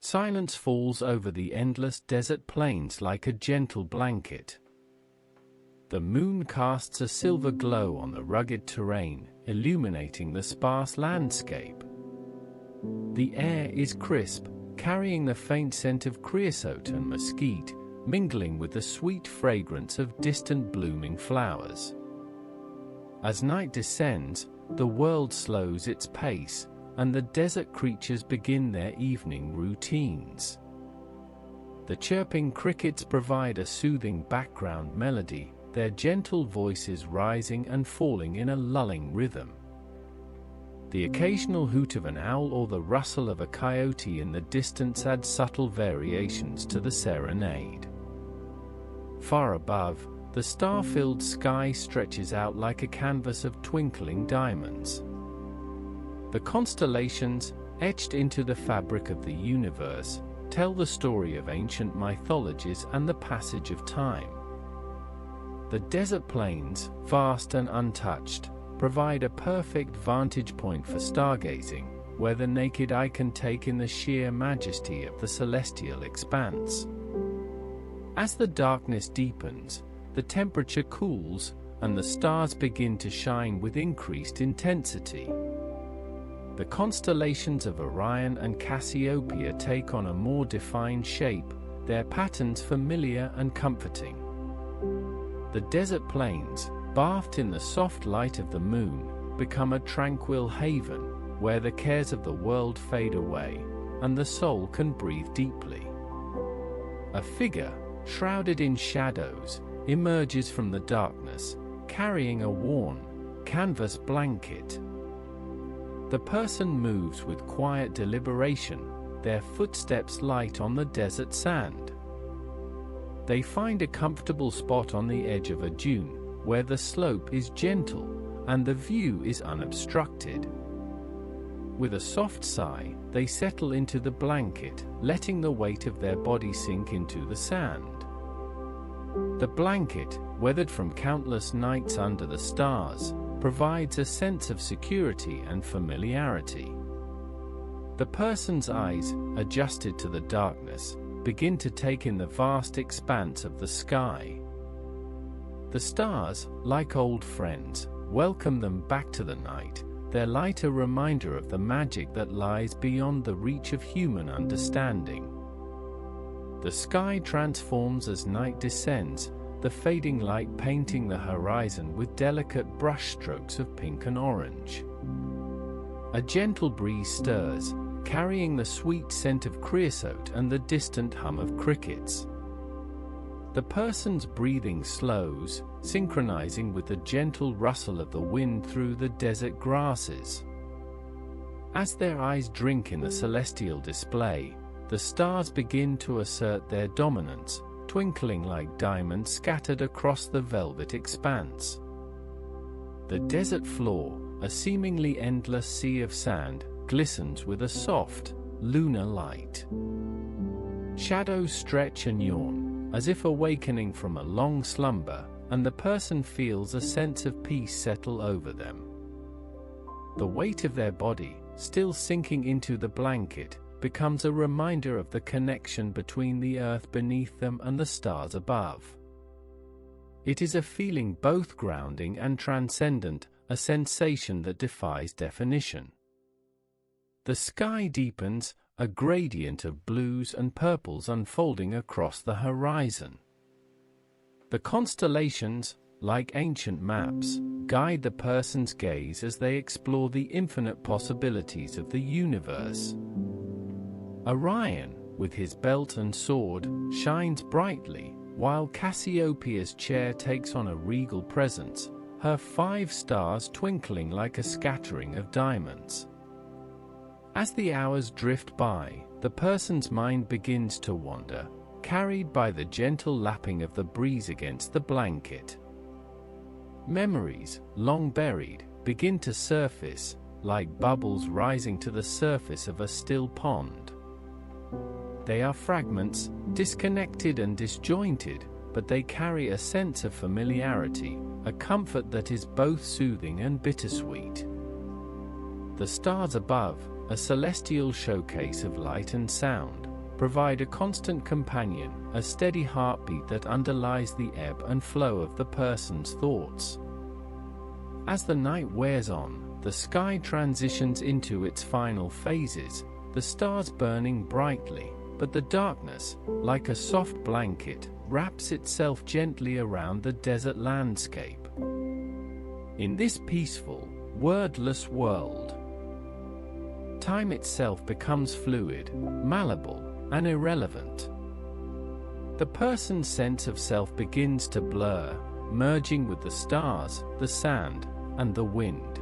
Silence falls over the endless desert plains like a gentle blanket. The moon casts a silver glow on the rugged terrain, illuminating the sparse landscape. The air is crisp, carrying the faint scent of creosote and mesquite, mingling with the sweet fragrance of distant blooming flowers. As night descends, the world slows its pace, and the desert creatures begin their evening routines. The chirping crickets provide a soothing background melody, their gentle voices rising and falling in a lulling rhythm. The occasional hoot of an owl or the rustle of a coyote in the distance add subtle variations to the serenade. Far above, the star-filled sky stretches out like a canvas of twinkling diamonds. The constellations, etched into the fabric of the universe, tell the story of ancient mythologies and the passage of time. The desert plains, vast and untouched, provide a perfect vantage point for stargazing, where the naked eye can take in the sheer majesty of the celestial expanse. As the darkness deepens, the temperature cools, and the stars begin to shine with increased intensity. The constellations of Orion and Cassiopeia take on a more defined shape, their patterns familiar and comforting. The desert plains, bathed in the soft light of the moon, become a tranquil haven, where the cares of the world fade away, and the soul can breathe deeply. A figure, shrouded in shadows, emerges from the darkness, carrying a worn, canvas blanket. The person moves with quiet deliberation, their footsteps light on the desert sand. They find a comfortable spot on the edge of a dune, where the slope is gentle, and the view is unobstructed. With a soft sigh, they settle into the blanket, letting the weight of their body sink into the sand. The blanket, weathered from countless nights under the stars, provides a sense of security and familiarity. The person's eyes, adjusted to the darkness, begin to take in the vast expanse of the sky. The stars, like old friends, welcome them back to the night, their light a reminder of the magic that lies beyond the reach of human understanding. The sky transforms as night descends, the fading light painting the horizon with delicate brushstrokes of pink and orange. A gentle breeze stirs, carrying the sweet scent of creosote and the distant hum of crickets. The person's breathing slows, synchronizing with the gentle rustle of the wind through the desert grasses. As their eyes drink in the celestial display, the stars begin to assert their dominance, twinkling like diamonds scattered across the velvet expanse. The desert floor, a seemingly endless sea of sand, glistens with a soft, lunar light. Shadows stretch and yawn, as if awakening from a long slumber, and the person feels a sense of peace settle over them. The weight of their body, still sinking into the blanket, becomes a reminder of the connection between the earth beneath them and the stars above. It is a feeling both grounding and transcendent, a sensation that defies definition. The sky deepens, a gradient of blues and purples unfolding across the horizon. The constellations, like ancient maps, guide the person's gaze as they explore the infinite possibilities of the universe. Orion, with his belt and sword, shines brightly, while Cassiopeia's chair takes on a regal presence, her 5 stars twinkling like a scattering of diamonds. As the hours drift by, the person's mind begins to wander, carried by the gentle lapping of the breeze against the blanket. Memories, long buried, begin to surface, like bubbles rising to the surface of a still pond. They are fragments, disconnected and disjointed, but they carry a sense of familiarity, a comfort that is both soothing and bittersweet. The stars above, a celestial showcase of light and sound, provide a constant companion, a steady heartbeat that underlies the ebb and flow of the person's thoughts. As the night wears on, the sky transitions into its final phases, the stars burning brightly, but the darkness, like a soft blanket, wraps itself gently around the desert landscape. In this peaceful, wordless world, time itself becomes fluid, malleable, and irrelevant. The person's sense of self begins to blur, merging with the stars, the sand, and the wind.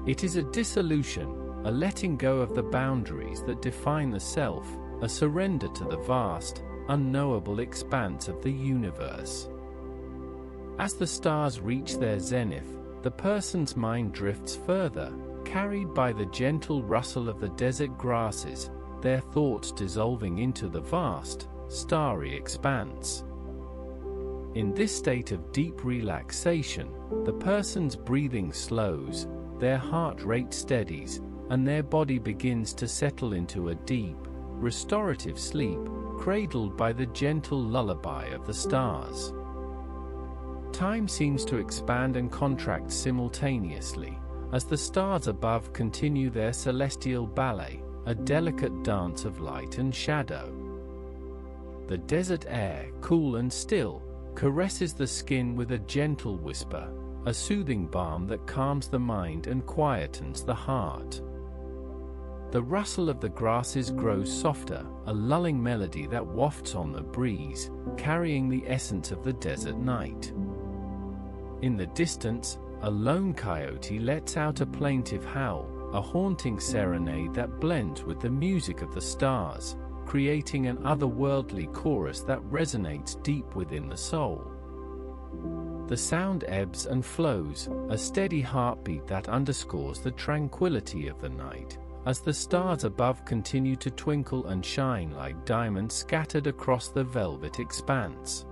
It is a dissolution, a letting go of the boundaries that define the self, a surrender to the vast, unknowable expanse of the universe. As the stars reach their zenith, the person's mind drifts further, carried by the gentle rustle of the desert grasses, their thoughts dissolving into the vast, starry expanse. In this state of deep relaxation, the person's breathing slows, their heart rate steadies, and their body begins to settle into a deep, restorative sleep, cradled by the gentle lullaby of the stars. Time seems to expand and contract simultaneously, as the stars above continue their celestial ballet, a delicate dance of light and shadow. The desert air, cool and still, caresses the skin with a gentle whisper, a soothing balm that calms the mind and quietens the heart. The rustle of the grasses grows softer, a lulling melody that wafts on the breeze, carrying the essence of the desert night. In the distance, a lone coyote lets out a plaintive howl, a haunting serenade that blends with the music of the stars, creating an otherworldly chorus that resonates deep within the soul. The sound ebbs and flows, a steady heartbeat that underscores the tranquility of the night, as the stars above continue to twinkle and shine like diamonds scattered across the velvet expanse.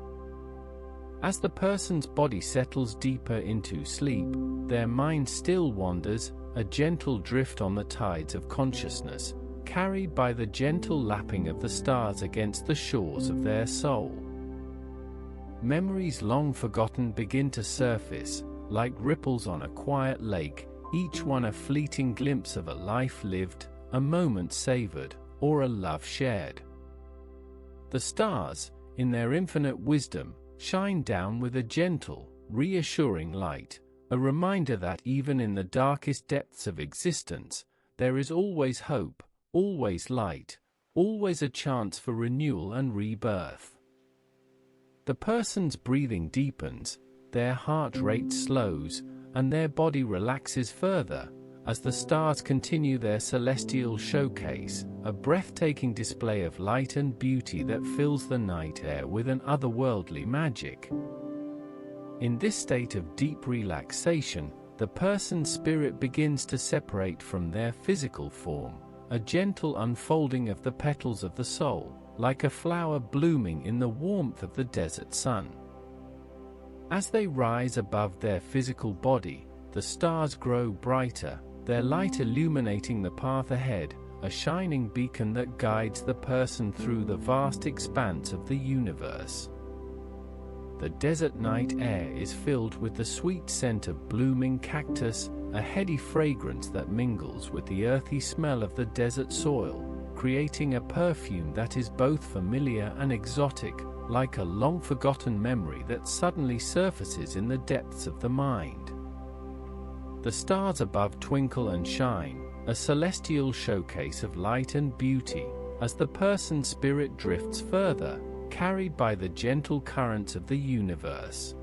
As the person's body settles deeper into sleep, their mind still wanders, a gentle drift on the tides of consciousness, carried by the gentle lapping of the stars against the shores of their soul. Memories long forgotten begin to surface, like ripples on a quiet lake, each one a fleeting glimpse of a life lived, a moment savored, or a love shared. The stars, in their infinite wisdom, shine down with a gentle, reassuring light, a reminder that even in the darkest depths of existence, there is always hope, always light, always a chance for renewal and rebirth. The person's breathing deepens, their heart rate slows, and their body relaxes further, as the stars continue their celestial showcase, a breathtaking display of light and beauty that fills the night air with an otherworldly magic. In this state of deep relaxation, the person's spirit begins to separate from their physical form, a gentle unfolding of the petals of the soul, like a flower blooming in the warmth of the desert sun. As they rise above their physical body, the stars grow brighter, their light illuminating the path ahead, a shining beacon that guides the person through the vast expanse of the universe. The desert night air is filled with the sweet scent of blooming cactus, a heady fragrance that mingles with the earthy smell of the desert soil, creating a perfume that is both familiar and exotic, like a long-forgotten memory that suddenly surfaces in the depths of the mind. The stars above twinkle and shine, a celestial showcase of light and beauty, as the person's spirit drifts further, carried by the gentle currents of the universe.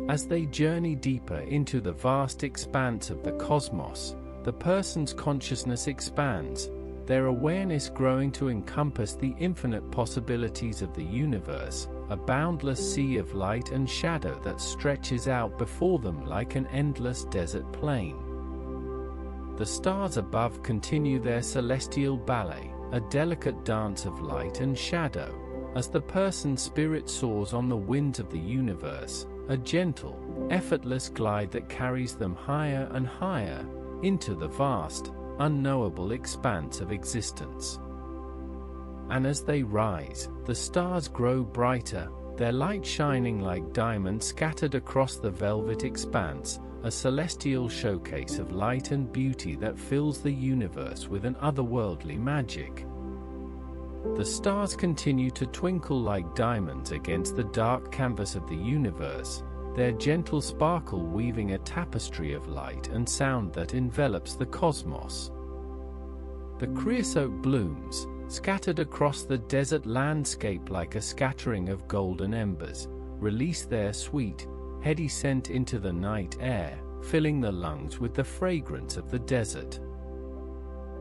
As they journey deeper into the vast expanse of the cosmos, the person's consciousness expands, their awareness growing to encompass the infinite possibilities of the universe, a boundless sea of light and shadow that stretches out before them like an endless desert plain. The stars above continue their celestial ballet, a delicate dance of light and shadow, as the person's spirit soars on the winds of the universe, a gentle, effortless glide that carries them higher and higher into the vast, unknowable expanse of existence. And as they rise, the stars grow brighter, their light shining like diamonds scattered across the velvet expanse, a celestial showcase of light and beauty that fills the universe with an otherworldly magic. The stars continue to twinkle like diamonds against the dark canvas of the universe, their gentle sparkle weaving a tapestry of light and sound that envelops the cosmos. The creosote blooms, scattered across the desert landscape like a scattering of golden embers, release their sweet, heady scent into the night air, filling the lungs with the fragrance of the desert.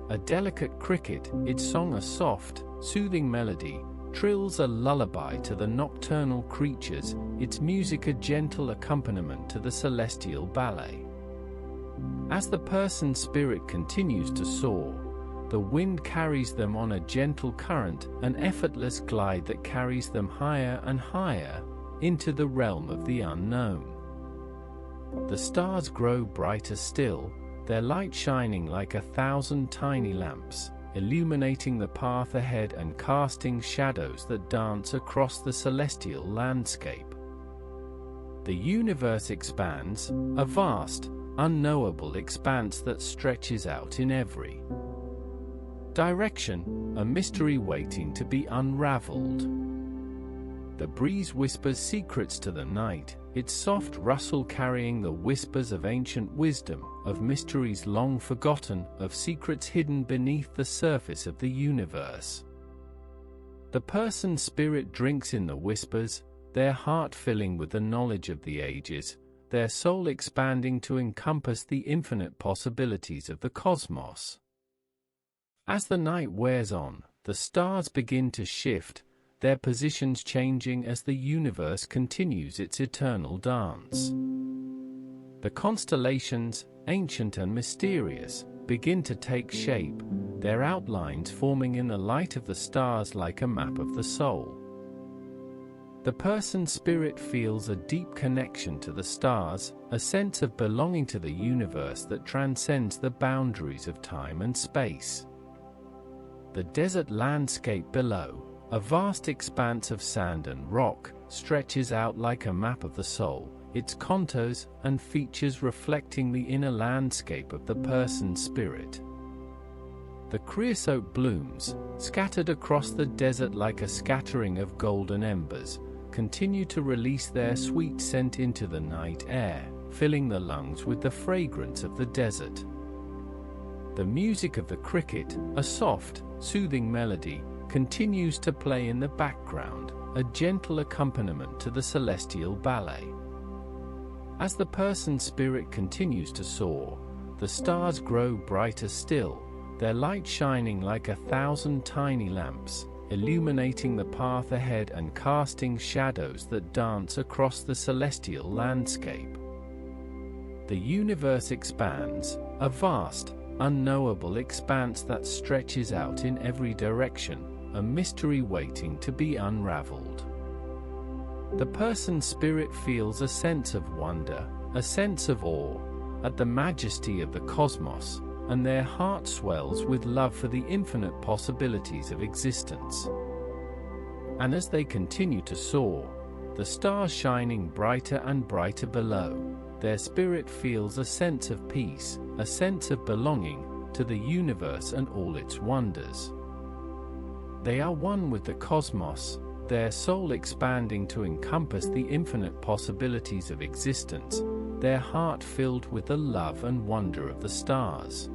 A delicate cricket, its song a soft, soothing melody, trills a lullaby to the nocturnal creatures, its music a gentle accompaniment to the celestial ballet. As the person spirit continues to soar, the wind carries them on a gentle current, an effortless glide that carries them higher and higher into the realm of the unknown. The stars grow brighter still, their light shining like 1,000 tiny lamps, illuminating the path ahead and casting shadows that dance across the celestial landscape. The universe expands, a vast, unknowable expanse that stretches out in every direction, a mystery waiting to be unraveled. The breeze whispers secrets to the night, its soft rustle carrying the whispers of ancient wisdom, of mysteries long forgotten, of secrets hidden beneath the surface of the universe. The person spirit drinks in the whispers, their heart filling with the knowledge of the ages, their soul expanding to encompass the infinite possibilities of the cosmos. As the night wears on, the stars begin to shift, their positions changing as the universe continues its eternal dance. The constellations, ancient and mysterious, begin to take shape, their outlines forming in the light of the stars like a map of the soul. The person spirit feels a deep connection to the stars, a sense of belonging to the universe that transcends the boundaries of time and space. The desert landscape below, a vast expanse of sand and rock, stretches out like a map of the soul, its contours and features reflecting the inner landscape of the person's spirit. The creosote blooms, scattered across the desert like a scattering of golden embers, continue to release their sweet scent into the night air, filling the lungs with the fragrance of the desert. The music of the cricket, a soft, soothing melody, continues to play in the background, a gentle accompaniment to the celestial ballet. As the person's spirit continues to soar, the stars grow brighter still, their light shining like 1,000 tiny lamps, illuminating the path ahead and casting shadows that dance across the celestial landscape. The universe expands, a vast, unknowable expanse that stretches out in every direction, a mystery waiting to be unraveled. The person's spirit feels a sense of wonder, a sense of awe, at the majesty of the cosmos, and their heart swells with love for the infinite possibilities of existence. And as they continue to soar, the stars shining brighter and brighter below, their spirit feels a sense of peace, a sense of belonging to the universe and all its wonders. They are one with the cosmos, their soul expanding to encompass the infinite possibilities of existence, their heart filled with the love and wonder of the stars.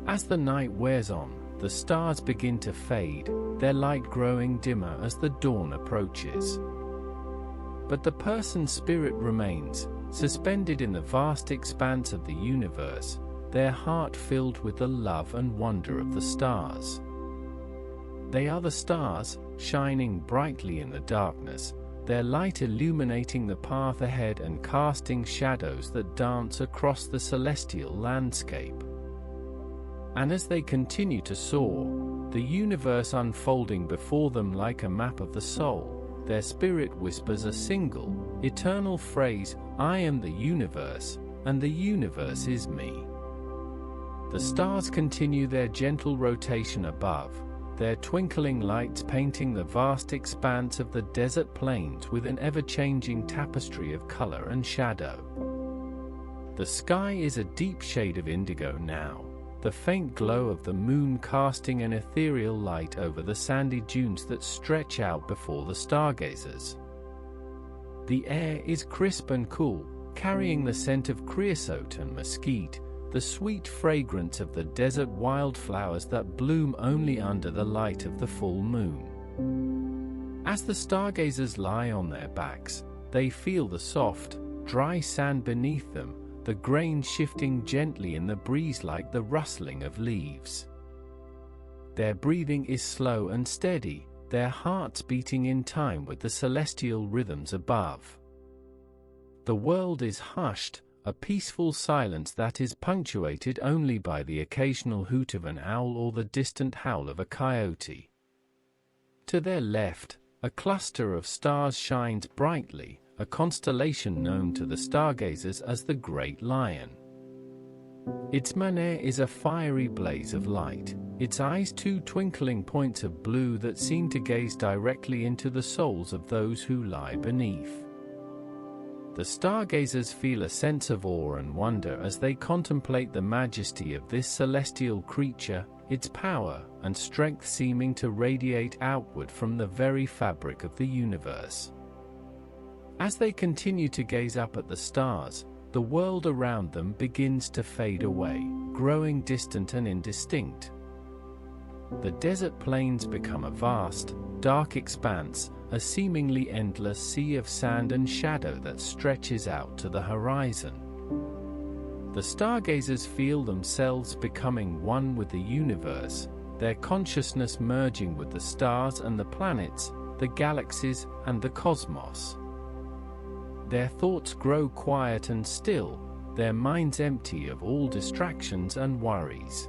As the night wears on, the stars begin to fade, their light growing dimmer as the dawn approaches. But the person's spirit remains, suspended in the vast expanse of the universe, their heart filled with the love and wonder of the stars. They are the stars, shining brightly in the darkness, their light illuminating the path ahead and casting shadows that dance across the celestial landscape. And as they continue to soar, the universe unfolding before them like a map of the soul, their spirit whispers a single, eternal phrase, "I am the universe, and the universe is me." The stars continue their gentle rotation above, their twinkling lights painting the vast expanse of the desert plains with an ever-changing tapestry of color and shadow. The sky is a deep shade of indigo now, the faint glow of the moon casting an ethereal light over the sandy dunes that stretch out before the stargazers. The air is crisp and cool, carrying the scent of creosote and mesquite, the sweet fragrance of the desert wildflowers that bloom only under the light of the full moon. As the stargazers lie on their backs, they feel the soft, dry sand beneath them, the grain shifting gently in the breeze like the rustling of leaves. Their breathing is slow and steady, their hearts beating in time with the celestial rhythms above. The world is hushed, a peaceful silence that is punctuated only by the occasional hoot of an owl or the distant howl of a coyote. To their left, a cluster of stars shines brightly, a constellation known to the stargazers as the Great Lion. Its manner is a fiery blaze of light, its eyes two twinkling points of blue that seem to gaze directly into the souls of those who lie beneath. The stargazers feel a sense of awe and wonder as they contemplate the majesty of this celestial creature, its power and strength seeming to radiate outward from the very fabric of the universe. As they continue to gaze up at the stars, the world around them begins to fade away, growing distant and indistinct. The desert plains become a vast, dark expanse, a seemingly endless sea of sand and shadow that stretches out to the horizon. The stargazers feel themselves becoming one with the universe, their consciousness merging with the stars and the planets, the galaxies and the cosmos. Their thoughts grow quiet and still, their minds empty of all distractions and worries.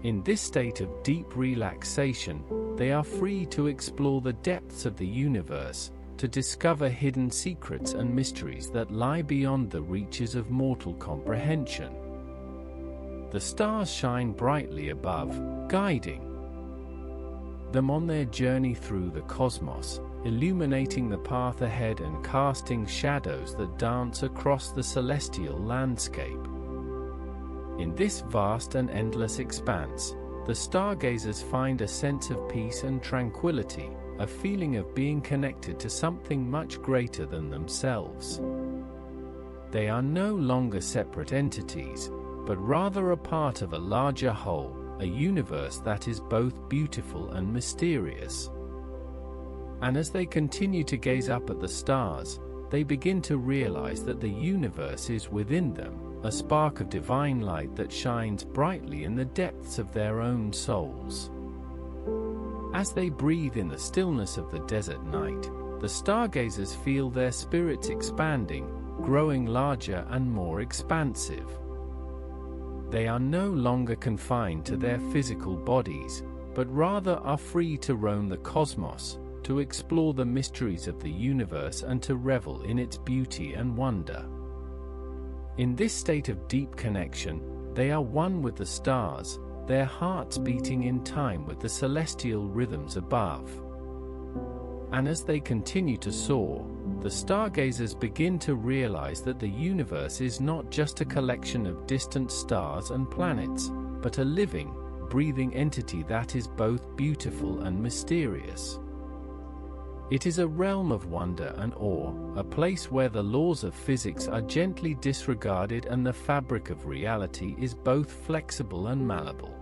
In this state of deep relaxation, they are free to explore the depths of the universe, to discover hidden secrets and mysteries that lie beyond the reaches of mortal comprehension. The stars shine brightly above, guiding them on their journey through the cosmos, illuminating the path ahead and casting shadows that dance across the celestial landscape. In this vast and endless expanse, the stargazers find a sense of peace and tranquility, a feeling of being connected to something much greater than themselves. They are no longer separate entities, but rather a part of a larger whole, a universe that is both beautiful and mysterious. And as they continue to gaze up at the stars, they begin to realize that the universe is within them, a spark of divine light that shines brightly in the depths of their own souls. As they breathe in the stillness of the desert night, the stargazers feel their spirits expanding, growing larger and more expansive. They are no longer confined to their physical bodies, but rather are free to roam the cosmos, to explore the mysteries of the universe and to revel in its beauty and wonder. In this state of deep connection, they are one with the stars, their hearts beating in time with the celestial rhythms above. And as they continue to soar, the stargazers begin to realize that the universe is not just a collection of distant stars and planets, but a living, breathing entity that is both beautiful and mysterious. It is a realm of wonder and awe, a place where the laws of physics are gently disregarded and the fabric of reality is both flexible and malleable.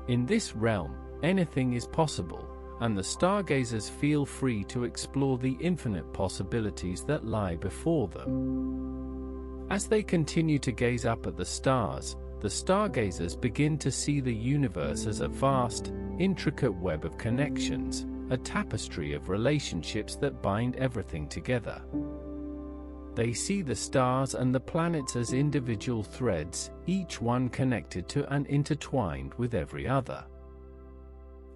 In this realm, anything is possible, and the stargazers feel free to explore the infinite possibilities that lie before them. As they continue to gaze up at the stars, the stargazers begin to see the universe as a vast, intricate web of connections, a tapestry of relationships that bind everything together. They see the stars and the planets as individual threads, each one connected to and intertwined with every other.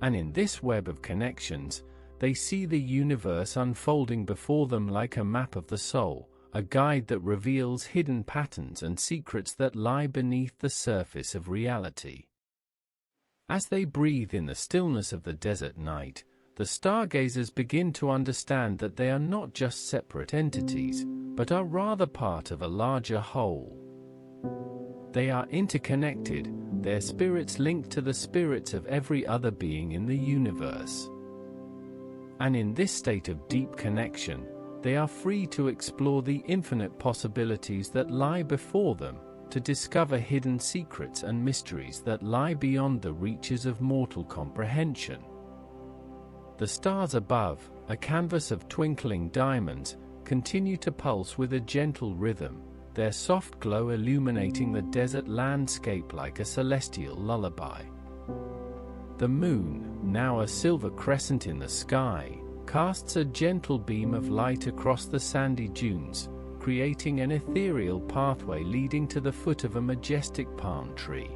And in this web of connections, they see the universe unfolding before them like a map of the soul, a guide that reveals hidden patterns and secrets that lie beneath the surface of reality. As they breathe in the stillness of the desert night, the stargazers begin to understand that they are not just separate entities, but are rather part of a larger whole. They are interconnected, their spirits linked to the spirits of every other being in the universe. And in this state of deep connection, they are free to explore the infinite possibilities that lie before them, to discover hidden secrets and mysteries that lie beyond the reaches of mortal comprehension. The stars above, a canvas of twinkling diamonds, continue to pulse with a gentle rhythm, their soft glow illuminating the desert landscape like a celestial lullaby. The moon, now a silver crescent in the sky, casts a gentle beam of light across the sandy dunes, creating an ethereal pathway leading to the foot of a majestic palm tree.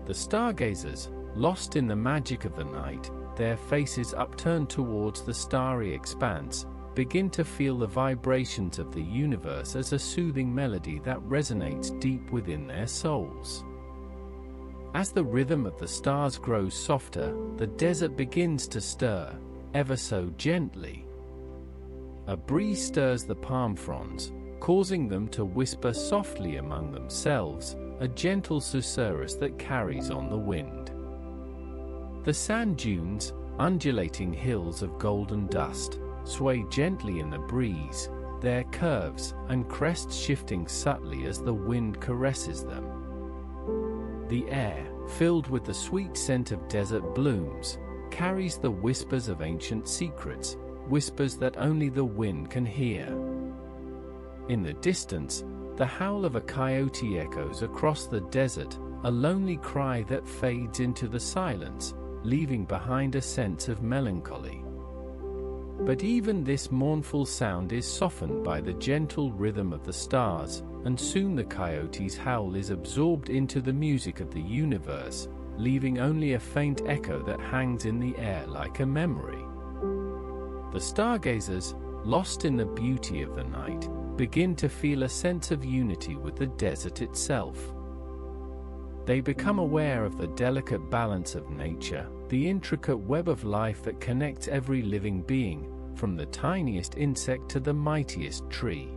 The stargazers, lost in the magic of the night, their faces upturned towards the starry expanse, begin to feel the vibrations of the universe as a soothing melody that resonates deep within their souls. As the rhythm of the stars grows softer, the desert begins to stir, ever so gently. A breeze stirs the palm fronds, causing them to whisper softly among themselves, a gentle susurrus that carries on the wind. The sand dunes, undulating hills of golden dust, sway gently in the breeze, their curves and crests shifting subtly as the wind caresses them. The air, filled with the sweet scent of desert blooms, carries the whispers of ancient secrets, whispers that only the wind can hear. In the distance, the howl of a coyote echoes across the desert, a lonely cry that fades into the silence, leaving behind a sense of melancholy. But even this mournful sound is softened by the gentle rhythm of the stars, and soon the coyote's howl is absorbed into the music of the universe, leaving only a faint echo that hangs in the air like a memory. The stargazers, lost in the beauty of the night, begin to feel a sense of unity with the desert itself. They become aware of the delicate balance of nature, the intricate web of life that connects every living being, from the tiniest insect to the mightiest tree.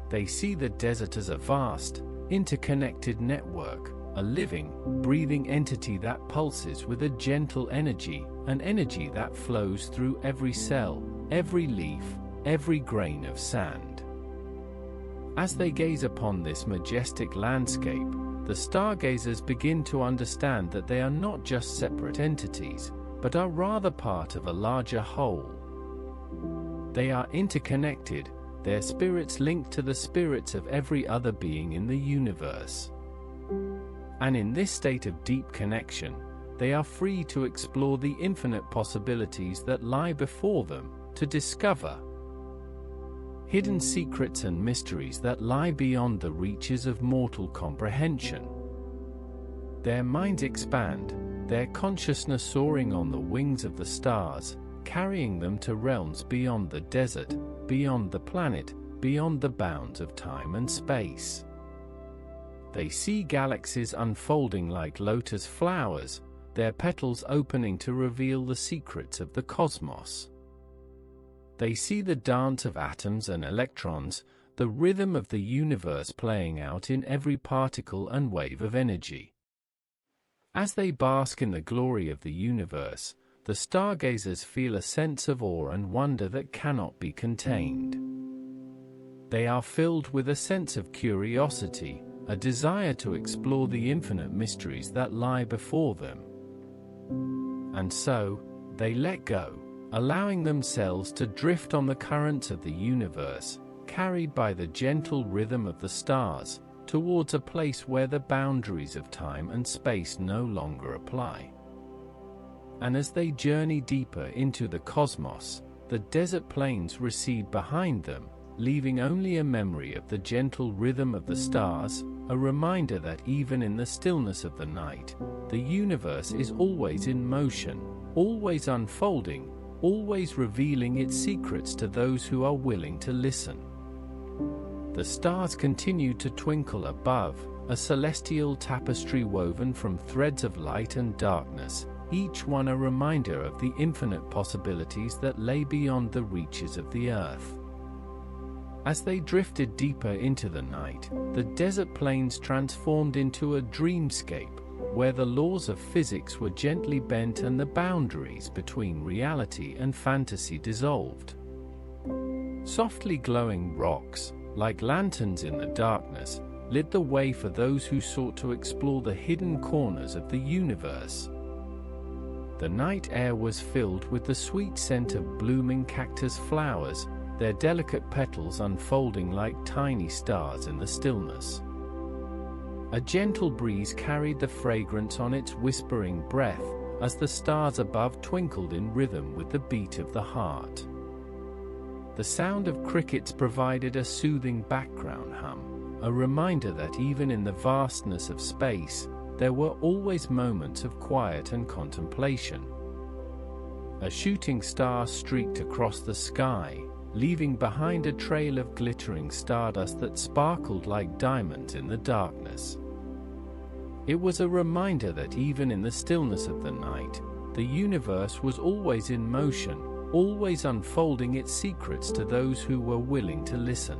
They see the desert as a vast, interconnected network, a living, breathing entity that pulses with a gentle energy, an energy that flows through every cell, every leaf, every grain of sand. As they gaze upon this majestic landscape, the stargazers begin to understand that they are not just separate entities, but are rather part of a larger whole. They are interconnected, their spirits linked to the spirits of every other being in the universe. And in this state of deep connection, they are free to explore the infinite possibilities that lie before them, to discover hidden secrets and mysteries that lie beyond the reaches of mortal comprehension. Their minds expand, their consciousness soaring on the wings of the stars, carrying them to realms beyond the desert, beyond the planet, beyond the bounds of time and space. They see galaxies unfolding like lotus flowers, their petals opening to reveal the secrets of the cosmos. They see the dance of atoms and electrons, the rhythm of the universe playing out in every particle and wave of energy. As they bask in the glory of the universe, the stargazers feel a sense of awe and wonder that cannot be contained. They are filled with a sense of curiosity, a desire to explore the infinite mysteries that lie before them. And so, they let go, allowing themselves to drift on the currents of the universe, carried by the gentle rhythm of the stars, towards a place where the boundaries of time and space no longer apply. And as they journey deeper into the cosmos, the desert plains recede behind them, leaving only a memory of the gentle rhythm of the stars, a reminder that even in the stillness of the night, the universe is always in motion, always unfolding, always revealing its secrets to those who are willing to listen. The stars continue to twinkle above, a celestial tapestry woven from threads of light and darkness, each one a reminder of the infinite possibilities that lay beyond the reaches of the earth. As they drifted deeper into the night, the desert plains transformed into a dreamscape, where the laws of physics were gently bent and the boundaries between reality and fantasy dissolved. Softly glowing rocks, like lanterns in the darkness, lit the way for those who sought to explore the hidden corners of the universe. The night air was filled with the sweet scent of blooming cactus flowers, their delicate petals unfolding like tiny stars in the stillness. A gentle breeze carried the fragrance on its whispering breath, as the stars above twinkled in rhythm with the beat of the heart. The sound of crickets provided a soothing background hum, a reminder that even in the vastness of space, there were always moments of quiet and contemplation. A shooting star streaked across the sky, leaving behind a trail of glittering stardust that sparkled like diamonds in the darkness. It was a reminder that even in the stillness of the night, the universe was always in motion, always unfolding its secrets to those who were willing to listen.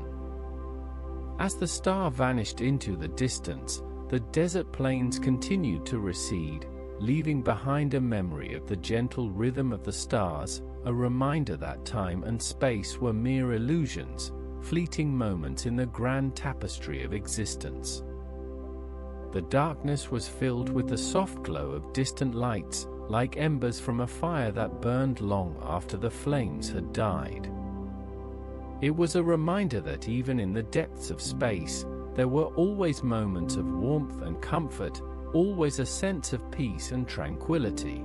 As the star vanished into the distance, the desert plains continued to recede, leaving behind a memory of the gentle rhythm of the stars, a reminder that time and space were mere illusions, fleeting moments in the grand tapestry of existence. The darkness was filled with the soft glow of distant lights, like embers from a fire that burned long after the flames had died. It was a reminder that even in the depths of space, there were always moments of warmth and comfort, always a sense of peace and tranquility.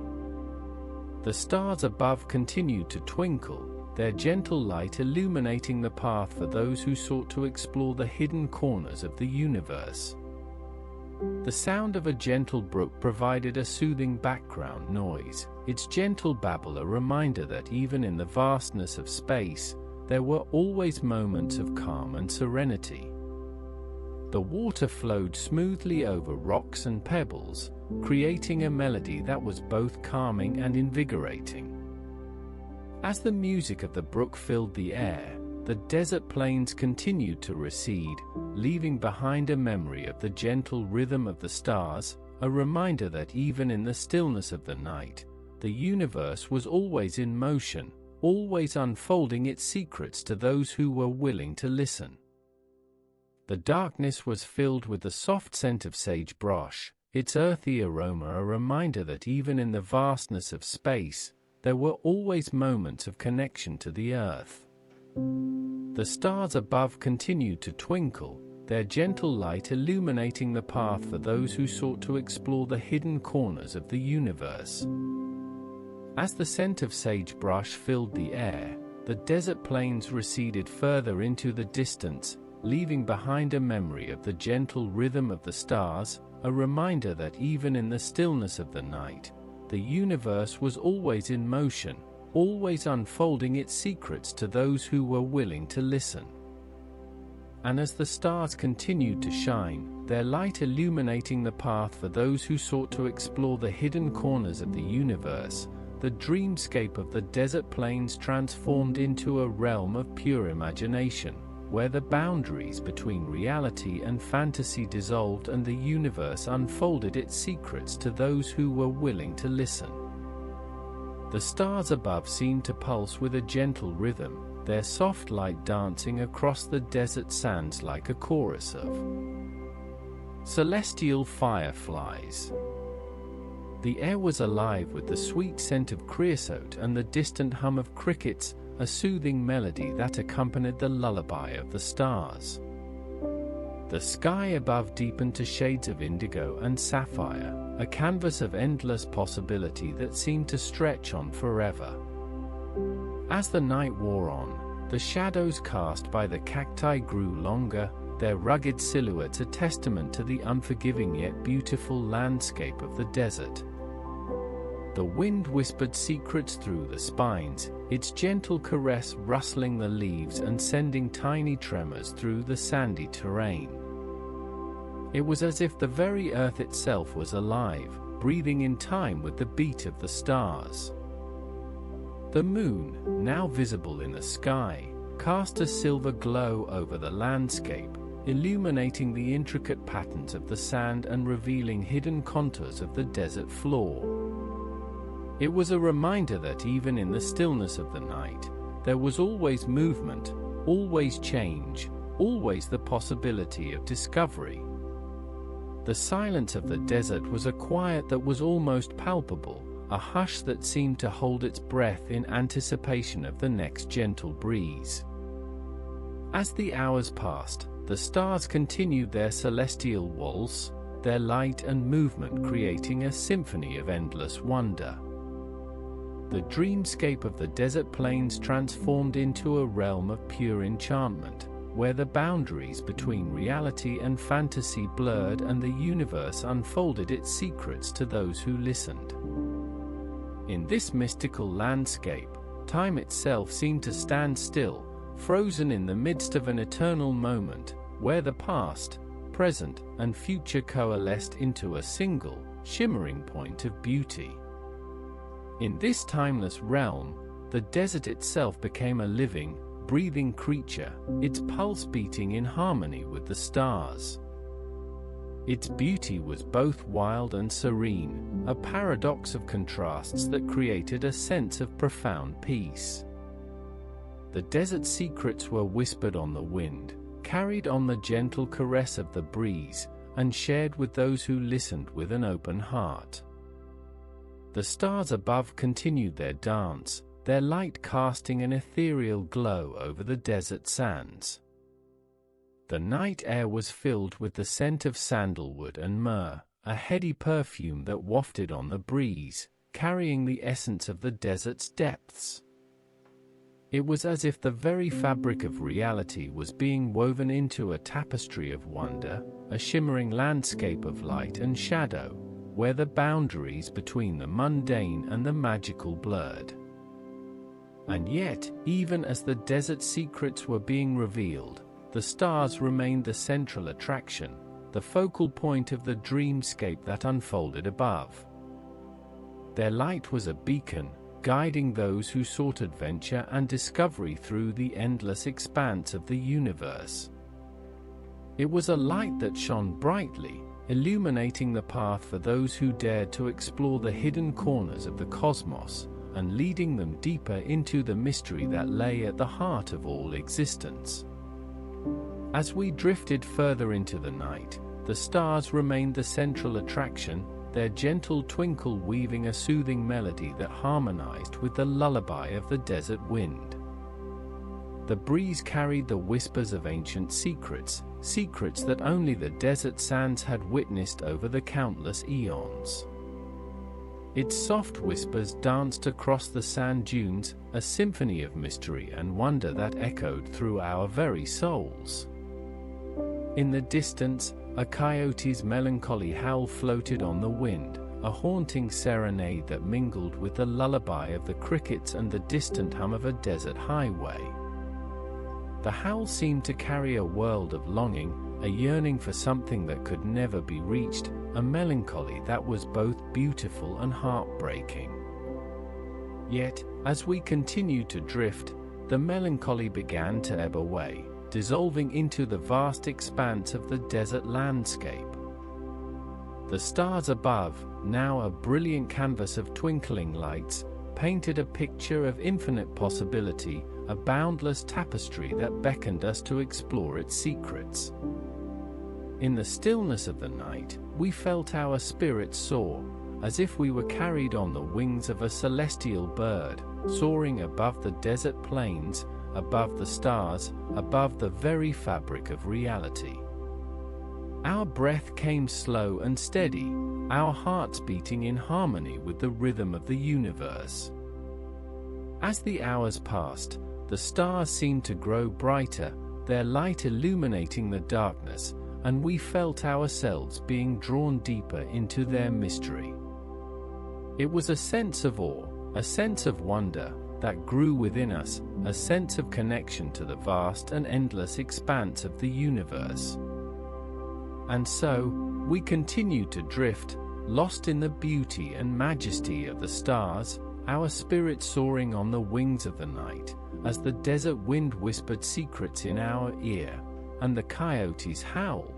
The stars above continued to twinkle, their gentle light illuminating the path for those who sought to explore the hidden corners of the universe. The sound of a gentle brook provided a soothing background noise, its gentle babble a reminder that even in the vastness of space, there were always moments of calm and serenity. The water flowed smoothly over rocks and pebbles, creating a melody that was both calming and invigorating. As the music of the brook filled the air, the desert plains continued to recede, leaving behind a memory of the gentle rhythm of the stars, a reminder that even in the stillness of the night, the universe was always in motion, always unfolding its secrets to those who were willing to listen. The darkness was filled with the soft scent of sagebrush, its earthy aroma a reminder that even in the vastness of space, there were always moments of connection to the earth. The stars above continued to twinkle, their gentle light illuminating the path for those who sought to explore the hidden corners of the universe. As the scent of sagebrush filled the air, the desert plains receded further into the distance, leaving behind a memory of the gentle rhythm of the stars, a reminder that even in the stillness of the night, the universe was always in motion, always unfolding its secrets to those who were willing to listen. And as the stars continued to shine, their light illuminating the path for those who sought to explore the hidden corners of the universe, the dreamscape of the desert plains transformed into a realm of pure imagination, where the boundaries between reality and fantasy dissolved and the universe unfolded its secrets to those who were willing to listen. The stars above seemed to pulse with a gentle rhythm, their soft light dancing across the desert sands like a chorus of celestial fireflies. The air was alive with the sweet scent of creosote and the distant hum of crickets, a soothing melody that accompanied the lullaby of the stars. The sky above deepened to shades of indigo and sapphire, a canvas of endless possibility that seemed to stretch on forever. As the night wore on, the shadows cast by the cacti grew longer, their rugged silhouettes a testament to the unforgiving yet beautiful landscape of the desert. The wind whispered secrets through the spines, its gentle caress rustling the leaves and sending tiny tremors through the sandy terrain. It was as if the very earth itself was alive, breathing in time with the beat of the stars. The moon, now visible in the sky, cast a silver glow over the landscape, illuminating the intricate patterns of the sand and revealing hidden contours of the desert floor. It was a reminder that even in the stillness of the night, there was always movement, always change, always the possibility of discovery. The silence of the desert was a quiet that was almost palpable, a hush that seemed to hold its breath in anticipation of the next gentle breeze. As the hours passed, the stars continued their celestial waltz, their light and movement creating a symphony of endless wonder. The dreamscape of the desert plains transformed into a realm of pure enchantment, where the boundaries between reality and fantasy blurred and the universe unfolded its secrets to those who listened. In this mystical landscape, time itself seemed to stand still, frozen in the midst of an eternal moment, where the past, present, and future coalesced into a single, shimmering point of beauty. In this timeless realm, the desert itself became a living, breathing creature, its pulse beating in harmony with the stars. Its beauty was both wild and serene, a paradox of contrasts that created a sense of profound peace. The desert's secrets were whispered on the wind, carried on the gentle caress of the breeze, and shared with those who listened with an open heart. The stars above continued their dance, their light casting an ethereal glow over the desert sands. The night air was filled with the scent of sandalwood and myrrh, a heady perfume that wafted on the breeze, carrying the essence of the desert's depths. It was as if the very fabric of reality was being woven into a tapestry of wonder, a shimmering landscape of light and shadow, where the boundaries between the mundane and the magical blurred. And yet, even as the desert's secrets were being revealed, the stars remained the central attraction, the focal point of the dreamscape that unfolded above. Their light was a beacon, guiding those who sought adventure and discovery through the endless expanse of the universe. It was a light that shone brightly, illuminating the path for those who dared to explore the hidden corners of the cosmos, and leading them deeper into the mystery that lay at the heart of all existence. As we drifted further into the night, the stars remained the central attraction, their gentle twinkle weaving a soothing melody that harmonized with the lullaby of the desert wind. The breeze carried the whispers of ancient secrets, secrets that only the desert sands had witnessed over the countless eons. Its soft whispers danced across the sand dunes, a symphony of mystery and wonder that echoed through our very souls. In the distance, a coyote's melancholy howl floated on the wind, a haunting serenade that mingled with the lullaby of the crickets and the distant hum of a desert highway. The howl seemed to carry a world of longing, a yearning for something that could never be reached, a melancholy that was both beautiful and heartbreaking. Yet, as we continued to drift, the melancholy began to ebb away, dissolving into the vast expanse of the desert landscape. The stars above, now a brilliant canvas of twinkling lights, painted a picture of infinite possibility, a boundless tapestry that beckoned us to explore its secrets. In the stillness of the night, we felt our spirits soar, as if we were carried on the wings of a celestial bird, soaring above the desert plains, above the stars, above the very fabric of reality. Our breath came slow and steady, our hearts beating in harmony with the rhythm of the universe. As the hours passed, the stars seemed to grow brighter, their light illuminating the darkness, and we felt ourselves being drawn deeper into their mystery. It was a sense of awe, a sense of wonder, that grew within us, a sense of connection to the vast and endless expanse of the universe. And so, we continued to drift, lost in the beauty and majesty of the stars, our spirits soaring on the wings of the night, as the desert wind whispered secrets in our ear, and the coyotes' howl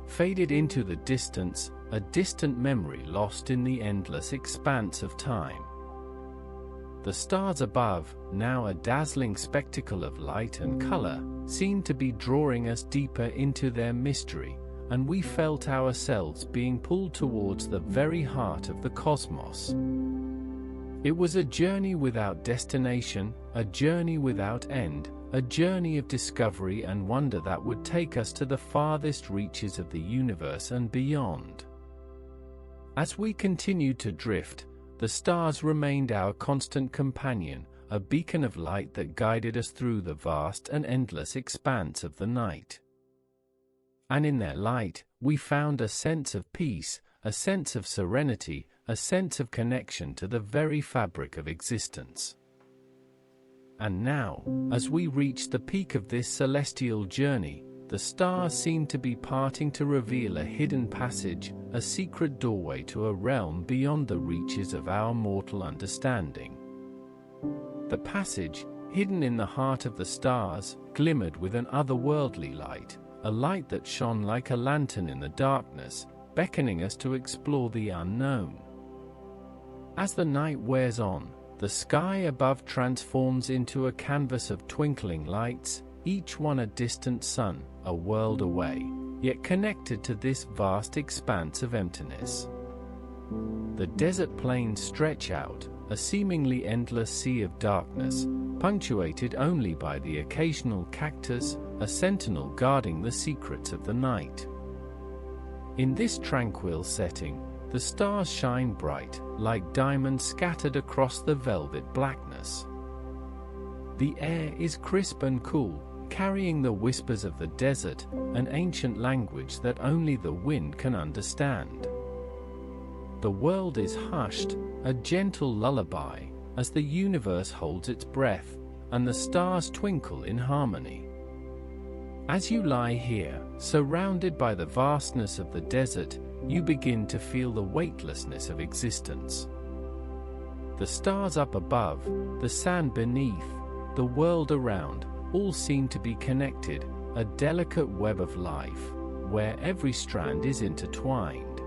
faded into the distance, a distant memory lost in the endless expanse of time. The stars above, now a dazzling spectacle of light and color, seemed to be drawing us deeper into their mystery, and we felt ourselves being pulled towards the very heart of the cosmos. It was a journey without destination, a journey without end, a journey of discovery and wonder that would take us to the farthest reaches of the universe and beyond. As we continued to drift, the stars remained our constant companion, a beacon of light that guided us through the vast and endless expanse of the night. And in their light, we found a sense of peace, a sense of serenity, a sense of connection to the very fabric of existence. And now, as we reached the peak of this celestial journey, the stars seemed to be parting to reveal a hidden passage, a secret doorway to a realm beyond the reaches of our mortal understanding. The passage, hidden in the heart of the stars, glimmered with an otherworldly light, a light that shone like a lantern in the darkness, beckoning us to explore the unknown. As the night wears on, the sky above transforms into a canvas of twinkling lights, each one a distant sun, a world away, yet connected to this vast expanse of emptiness. The desert plains stretch out, a seemingly endless sea of darkness, punctuated only by the occasional cactus, a sentinel guarding the secrets of the night. In this tranquil setting, the stars shine bright, like diamonds scattered across the velvet blackness. The air is crisp and cool, carrying the whispers of the desert, an ancient language that only the wind can understand. The world is hushed, a gentle lullaby, as the universe holds its breath, and the stars twinkle in harmony. As you lie here, surrounded by the vastness of the desert, you begin to feel the weightlessness of existence. The stars up above, the sand beneath, the world around, all seem to be connected, a delicate web of life, where every strand is intertwined.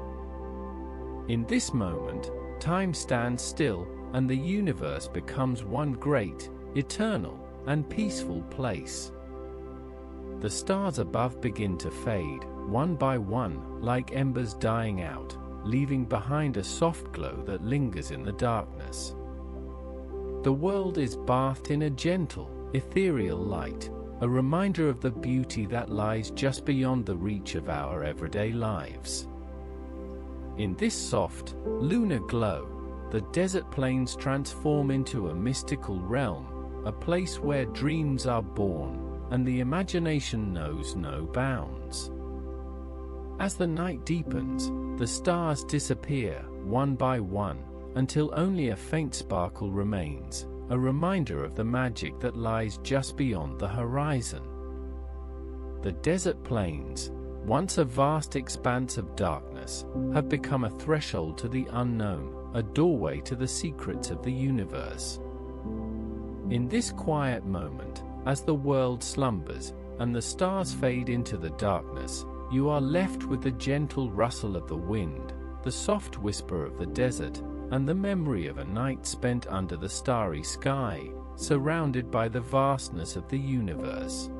In this moment, time stands still, and the universe becomes one great, eternal, and peaceful place. The stars above begin to fade, one by one, like embers dying out, leaving behind a soft glow that lingers in the darkness. The world is bathed in a gentle, ethereal light, a reminder of the beauty that lies just beyond the reach of our everyday lives. In this soft, lunar glow, the desert plains transform into a mystical realm, a place where dreams are born, and the imagination knows no bounds. As the night deepens, the stars disappear, one by one, until only a faint sparkle remains, a reminder of the magic that lies just beyond the horizon. The desert plains, once a vast expanse of darkness, have become a threshold to the unknown, a doorway to the secrets of the universe. In this quiet moment, as the world slumbers, and the stars fade into the darkness, you are left with the gentle rustle of the wind, the soft whisper of the desert, and the memory of a night spent under the starry sky, surrounded by the vastness of the universe.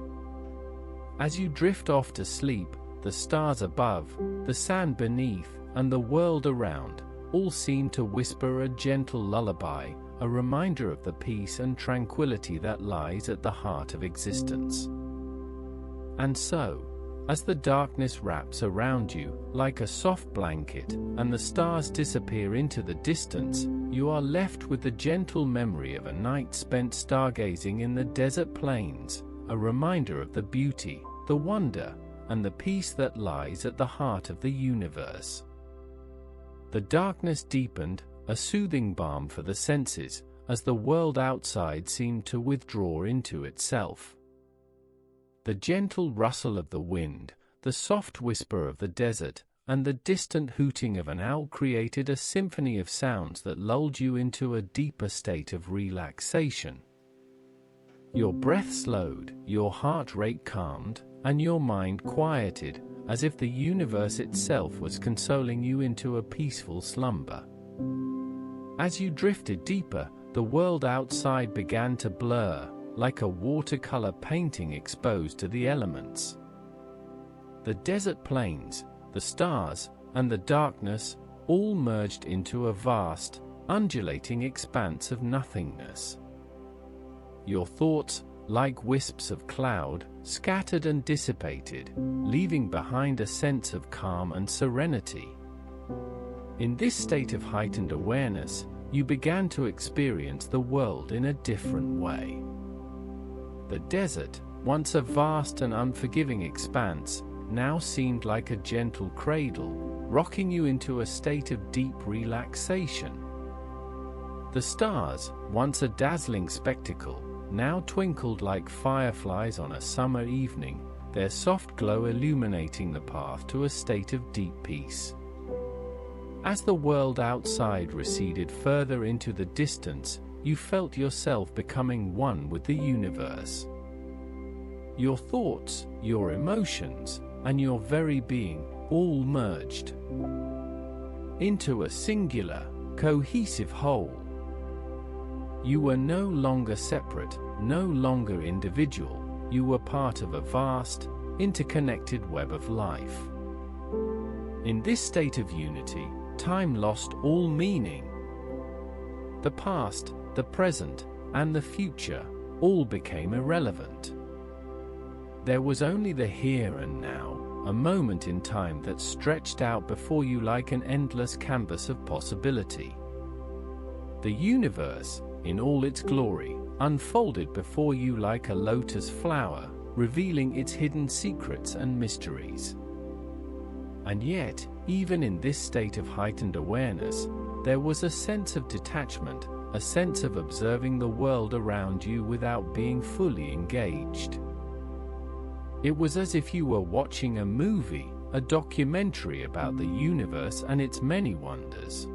As you drift off to sleep, the stars above, the sand beneath, and the world around, all seem to whisper a gentle lullaby, a reminder of the peace and tranquility that lies at the heart of existence. And so, as the darkness wraps around you, like a soft blanket, and the stars disappear into the distance, you are left with the gentle memory of a night spent stargazing in the desert plains, a reminder of the beauty, the wonder, and the peace that lies at the heart of the universe. The darkness deepened, a soothing balm for the senses, as the world outside seemed to withdraw into itself. The gentle rustle of the wind, the soft whisper of the desert, and the distant hooting of an owl created a symphony of sounds that lulled you into a deeper state of relaxation. Your breath slowed, your heart rate calmed, and your mind quieted, as if the universe itself was consoling you into a peaceful slumber. As you drifted deeper, the world outside began to blur, like a watercolor painting exposed to the elements. The desert plains, the stars, and the darkness all merged into a vast, undulating expanse of nothingness. Your thoughts, like wisps of cloud, scattered and dissipated, leaving behind a sense of calm and serenity. In this state of heightened awareness, you began to experience the world in a different way. The desert, once a vast and unforgiving expanse, now seemed like a gentle cradle, rocking you into a state of deep relaxation. The stars, once a dazzling spectacle, now twinkled like fireflies on a summer evening, their soft glow illuminating the path to a state of deep peace. As the world outside receded further into the distance, you felt yourself becoming one with the universe. Your thoughts, your emotions, and your very being all merged into a singular, cohesive whole. You were no longer separate, no longer individual, you were part of a vast, interconnected web of life. In this state of unity, time lost all meaning. The past, the present, and the future all became irrelevant. There was only the here and now, a moment in time that stretched out before you like an endless canvas of possibility. The universe, in all its glory, unfolded before you like a lotus flower, revealing its hidden secrets and mysteries. And yet, even in this state of heightened awareness, there was a sense of detachment, a sense of observing the world around you without being fully engaged. It was as if you were watching a movie, a documentary about the universe and its many wonders.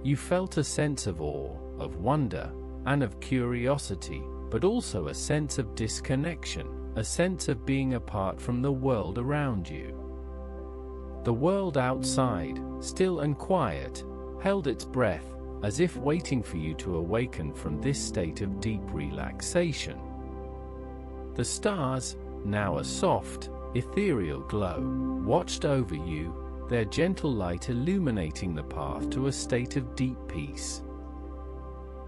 You felt a sense of awe, of wonder, and of curiosity, but also a sense of disconnection, a sense of being apart from the world around you. The world outside, still and quiet, held its breath, as if waiting for you to awaken from this state of deep relaxation. The stars, now a soft, ethereal glow, watched over you, their gentle light illuminating the path to a state of deep peace.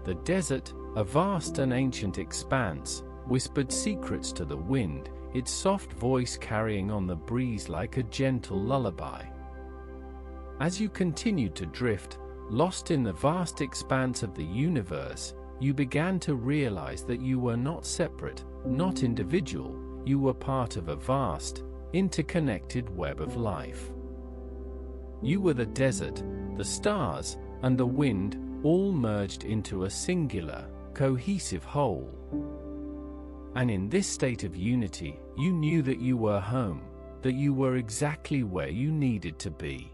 The desert, a vast and ancient expanse, whispered secrets to the wind, its soft voice carrying on the breeze like a gentle lullaby. As you continued to drift, lost in the vast expanse of the universe, you began to realize that you were not separate, not individual, you were part of a vast, interconnected web of life. You were the desert, the stars, and the wind, all merged into a singular, cohesive whole. And in this state of unity, you knew that you were home, that you were exactly where you needed to be.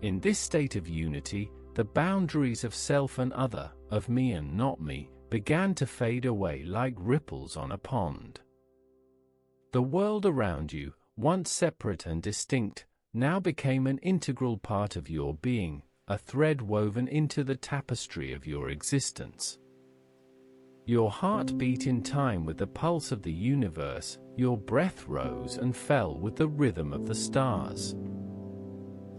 In this state of unity, the boundaries of self and other, of me and not me, began to fade away like ripples on a pond. The world around you, once separate and distinct, now became an integral part of your being, a thread woven into the tapestry of your existence. Your heart beat in time with the pulse of the universe, your breath rose and fell with the rhythm of the stars.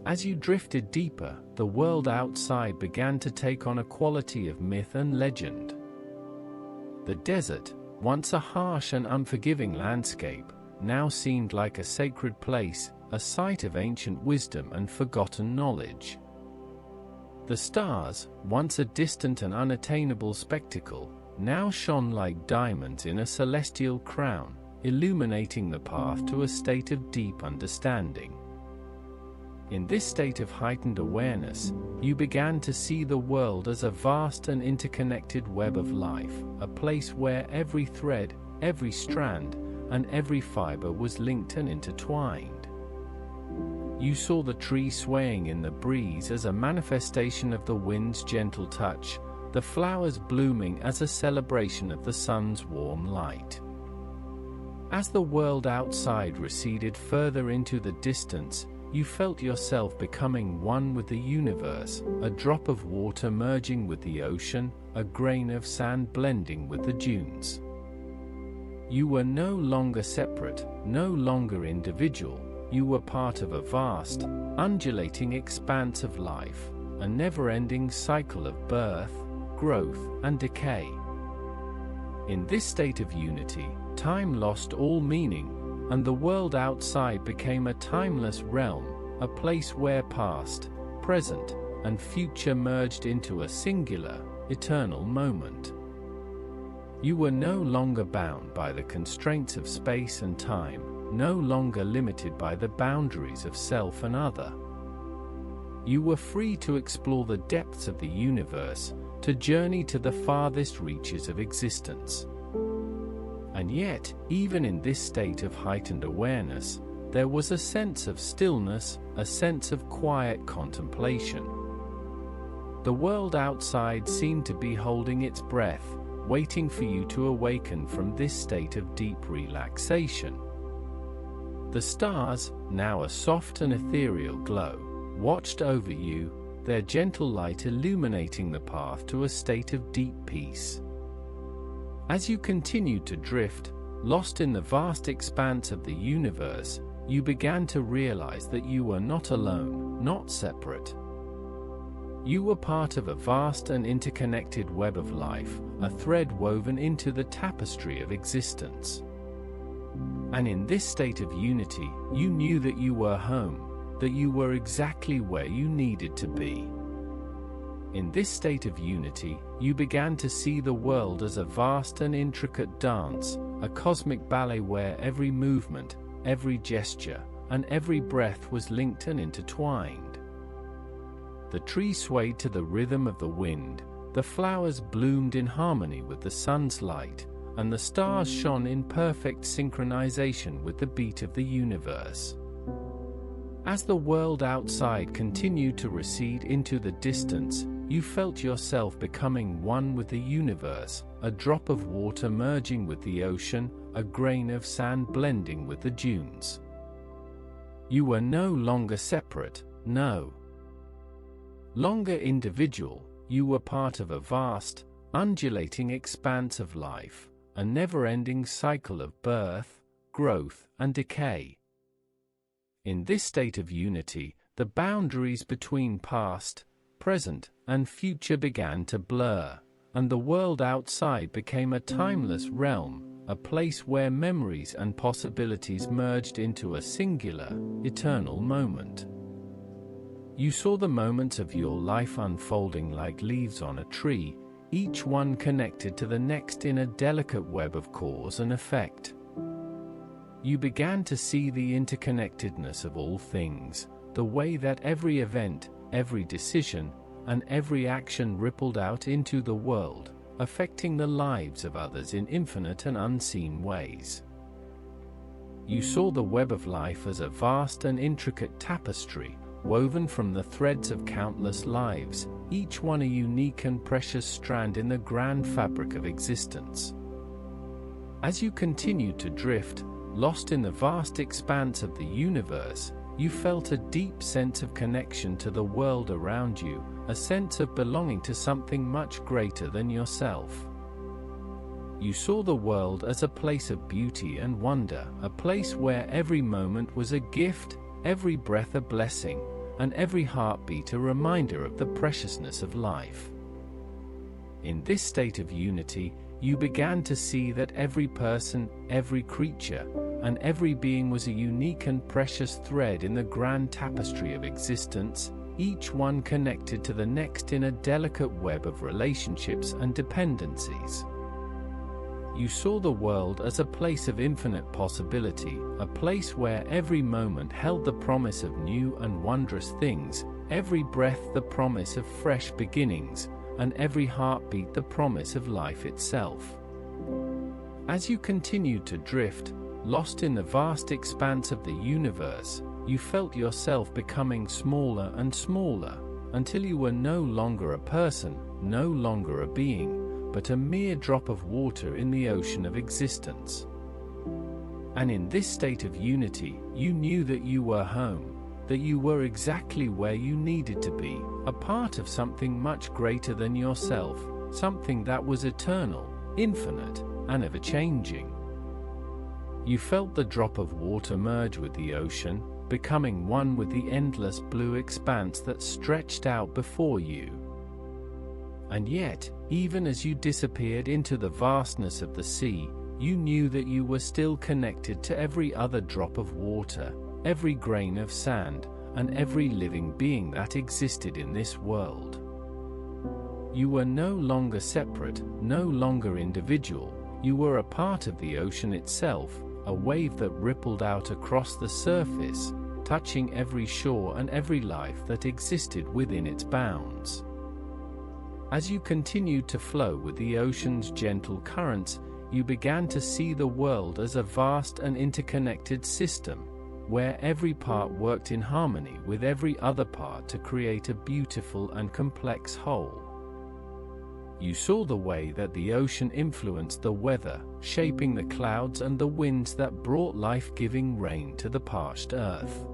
As you drifted deeper, the world outside began to take on a quality of myth and legend. The desert, once a harsh and unforgiving landscape, now seemed like a sacred place, a site of ancient wisdom and forgotten knowledge. The stars, once a distant and unattainable spectacle, now shone like diamonds in a celestial crown, illuminating the path to a state of deep understanding. In this state of heightened awareness, you began to see the world as a vast and interconnected web of life, a place where every thread, every strand, and every fiber was linked and intertwined. You saw the tree swaying in the breeze as a manifestation of the wind's gentle touch, the flowers blooming as a celebration of the sun's warm light. As the world outside receded further into the distance, you felt yourself becoming one with the universe, a drop of water merging with the ocean, a grain of sand blending with the dunes. You were no longer separate, no longer individual. You were part of a vast, undulating expanse of life, a never-ending cycle of birth, growth, and decay. In this state of unity, time lost all meaning, and the world outside became a timeless realm, a place where past, present, and future merged into a singular, eternal moment. You were no longer bound by the constraints of space and time, no longer limited by the boundaries of self and other. You were free to explore the depths of the universe, to journey to the farthest reaches of existence. And yet, even in this state of heightened awareness, there was a sense of stillness, a sense of quiet contemplation. The world outside seemed to be holding its breath, waiting for you to awaken from this state of deep relaxation. The stars, now a soft and ethereal glow, watched over you, their gentle light illuminating the path to a state of deep peace. As you continued to drift, lost in the vast expanse of the universe, you began to realize that you were not alone, not separate. You were part of a vast and interconnected web of life, a thread woven into the tapestry of existence. And in this state of unity, you knew that you were home, that you were exactly where you needed to be. In this state of unity, you began to see the world as a vast and intricate dance, a cosmic ballet where every movement, every gesture, and every breath was linked and intertwined. The tree swayed to the rhythm of the wind, the flowers bloomed in harmony with the sun's light, and the stars shone in perfect synchronization with the beat of the universe. As the world outside continued to recede into the distance, you felt yourself becoming one with the universe, a drop of water merging with the ocean, a grain of sand blending with the dunes. You were no longer separate, no longer individual. You were part of a vast, undulating expanse of life, a never-ending cycle of birth, growth, and decay. In this state of unity, the boundaries between past, present, and future began to blur, and the world outside became a timeless realm, a place where memories and possibilities merged into a singular, eternal moment. You saw the moments of your life unfolding like leaves on a tree, each one connected to the next in a delicate web of cause and effect. You began to see the interconnectedness of all things, the way that every event, every decision, and every action rippled out into the world, affecting the lives of others in infinite and unseen ways. You saw the web of life as a vast and intricate tapestry, woven from the threads of countless lives, each one a unique and precious strand in the grand fabric of existence. As you continued to drift, lost in the vast expanse of the universe, you felt a deep sense of connection to the world around you, a sense of belonging to something much greater than yourself. You saw the world as a place of beauty and wonder, a place where every moment was a gift, every breath a blessing, and every heartbeat a reminder of the preciousness of life. In this state of unity, you began to see that every person, every creature, and every being was a unique and precious thread in the grand tapestry of existence, each one connected to the next in a delicate web of relationships and dependencies. You saw the world as a place of infinite possibility, a place where every moment held the promise of new and wondrous things, every breath the promise of fresh beginnings, and every heartbeat the promise of life itself. As you continued to drift, lost in the vast expanse of the universe, you felt yourself becoming smaller and smaller, until you were no longer a person, no longer a being, but a mere drop of water in the ocean of existence. And in this state of unity, you knew that you were home, that you were exactly where you needed to be, a part of something much greater than yourself, something that was eternal, infinite, and ever-changing. You felt the drop of water merge with the ocean, becoming one with the endless blue expanse that stretched out before you. And yet, even as you disappeared into the vastness of the sea, you knew that you were still connected to every other drop of water, every grain of sand, and every living being that existed in this world. You were no longer separate, no longer individual. You were a part of the ocean itself, a wave that rippled out across the surface, touching every shore and every life that existed within its bounds. As you continued to flow with the ocean's gentle currents, you began to see the world as a vast and interconnected system, where every part worked in harmony with every other part to create a beautiful and complex whole. You saw the way that the ocean influenced the weather, shaping the clouds and the winds that brought life-giving rain to the parched earth.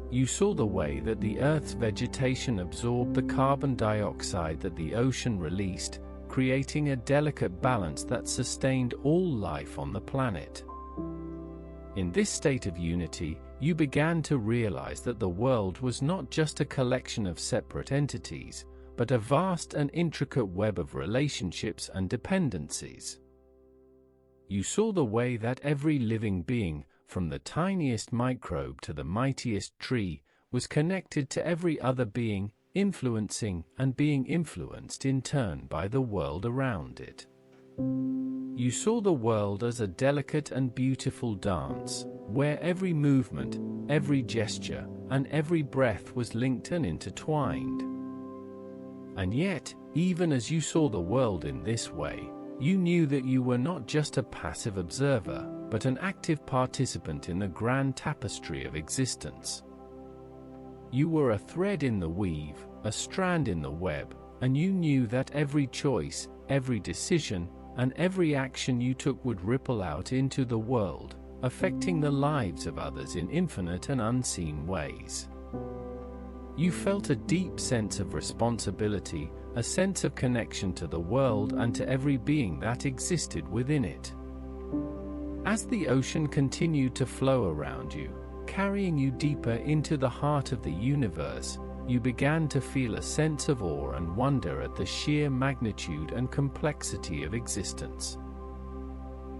You saw the way that the Earth's vegetation absorbed the carbon dioxide that the ocean released, creating a delicate balance that sustained all life on the planet. In this state of unity, you began to realize that the world was not just a collection of separate entities, but a vast and intricate web of relationships and dependencies. You saw the way that every living being, from the tiniest microbe to the mightiest tree, was connected to every other being, influencing and being influenced in turn by the world around it. You saw the world as a delicate and beautiful dance, where every movement, every gesture, and every breath was linked and intertwined. And yet, even as you saw the world in this way, you knew that you were not just a passive observer, but an active participant in the grand tapestry of existence. You were a thread in the weave, a strand in the web, and you knew that every choice, every decision, and every action you took would ripple out into the world, affecting the lives of others in infinite and unseen ways. You felt a deep sense of responsibility, a sense of connection to the world and to every being that existed within it. As the ocean continued to flow around you, carrying you deeper into the heart of the universe, you began to feel a sense of awe and wonder at the sheer magnitude and complexity of existence.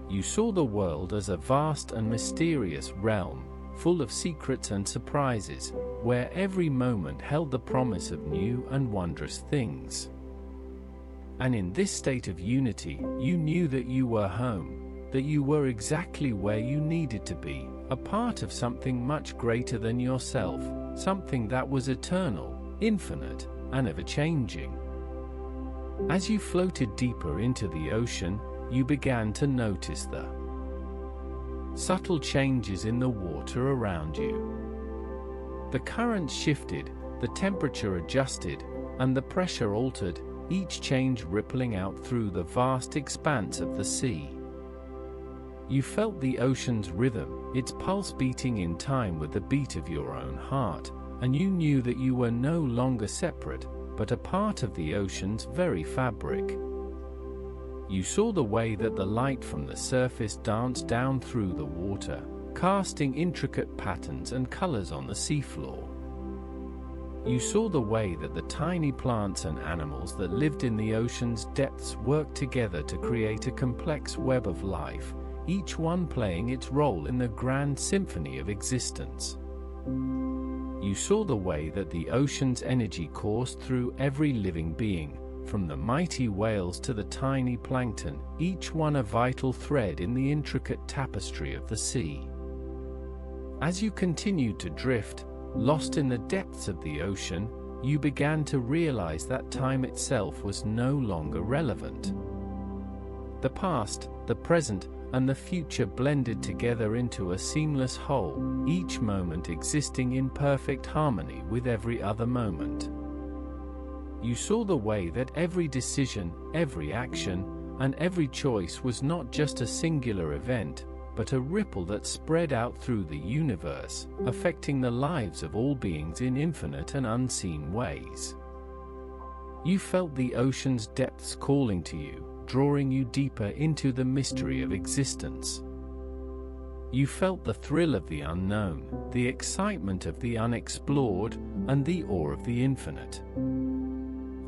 You saw the world as a vast and mysterious realm, full of secrets and surprises, where every moment held the promise of new and wondrous things. And in this state of unity, you knew that you were home, that you were exactly where you needed to be, a part of something much greater than yourself, something that was eternal, infinite, and ever-changing. As you floated deeper into the ocean, you began to notice the subtle changes in the water around you. The currents shifted, the temperature adjusted, and the pressure altered, each change rippling out through the vast expanse of the sea. You felt the ocean's rhythm, its pulse beating in time with the beat of your own heart, and you knew that you were no longer separate, but a part of the ocean's very fabric. You saw the way that the light from the surface danced down through the water, casting intricate patterns and colors on the seafloor. You saw the way that the tiny plants and animals that lived in the ocean's depths worked together to create a complex web of life, each one playing its role in the grand symphony of existence. You saw the way that the ocean's energy coursed through every living being, from the mighty whales to the tiny plankton, each one a vital thread in the intricate tapestry of the sea. As you continued to drift, lost in the depths of the ocean, you began to realize that time itself was no longer relevant. The past, the present, and the future blended together into a seamless whole, each moment existing in perfect harmony with every other moment. You saw the way that every decision, every action, and every choice was not just a singular event, but a ripple that spread out through the universe, affecting the lives of all beings in infinite and unseen ways. You felt the ocean's depths calling to you, drawing you deeper into the mystery of existence. You felt the thrill of the unknown, the excitement of the unexplored, and the awe of the infinite.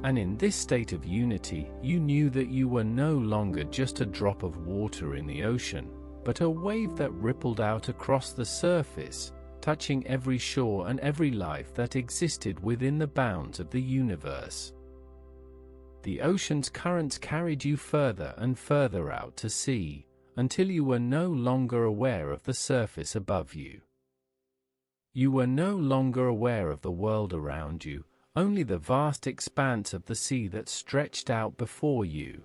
And in this state of unity, you knew that you were no longer just a drop of water in the ocean, but a wave that rippled out across the surface, touching every shore and every life that existed within the bounds of the universe. The ocean's currents carried you further and further out to sea, until you were no longer aware of the surface above you. You were no longer aware of the world around you, only the vast expanse of the sea that stretched out before you.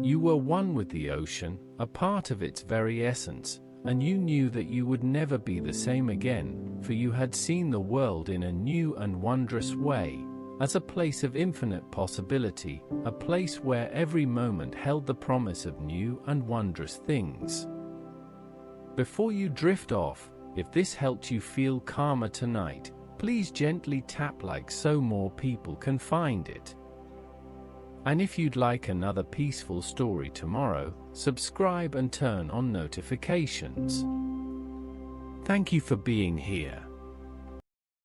You were one with the ocean, a part of its very essence, and you knew that you would never be the same again, for you had seen the world in a new and wondrous way, as a place of infinite possibility, a place where every moment held the promise of new and wondrous things. Before you drift off, if this helped you feel calmer tonight, please gently tap like so more people can find it. And if you'd like another peaceful story tomorrow, subscribe and turn on notifications. Thank you for being here.